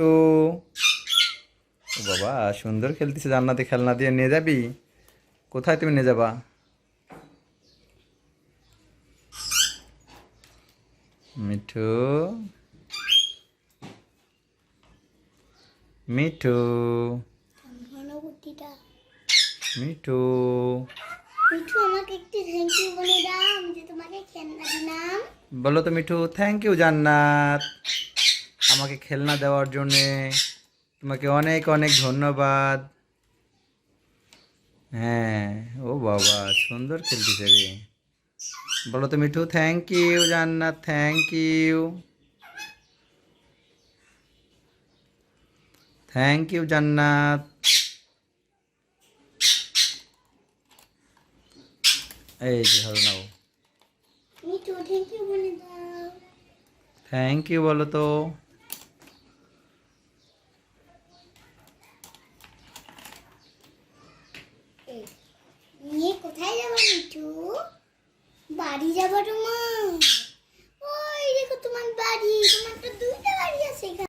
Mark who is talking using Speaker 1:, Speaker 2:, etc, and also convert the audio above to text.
Speaker 1: তো ও বাবা, সুন্দর খেলতেছে। জান্নাতি খেলনা দিয়ে নিয়ে যাবি? কোথায় তুমি নিয়ে যাবা? মিঠু, মিঠু,
Speaker 2: ঘনবুদ্ধিটা।
Speaker 1: মিঠু।
Speaker 2: মিঠু, আমাকে একটু থ্যাংক ইউ বলে দাও, আমি যে তোমাকে খেলনা দিলাম।
Speaker 1: বলো তো মিঠু, থ্যাংক ইউ জান্নাত, আমাকে খেলনা দেওয়ার জন্যে। তোমাকে অনেক অনেক ধন্যবাদ। হ্যাঁ, ও বাবা, সুন্দর খেলতেছে রে। বলো তো মিঠু, থ্যাংক ইউ জান্নাত, থ্যাংক ইউ, থ্যাংক ইউ জান্নাত। এই যে ধরো নাও।
Speaker 2: মিঠু, থ্যাংক ইউ বলে দাও।
Speaker 1: থ্যাংক ইউ বলো তো।
Speaker 2: এই, নিয়ে কোথায় যাবো মিঠু? বাড়ি যাবো তোমার।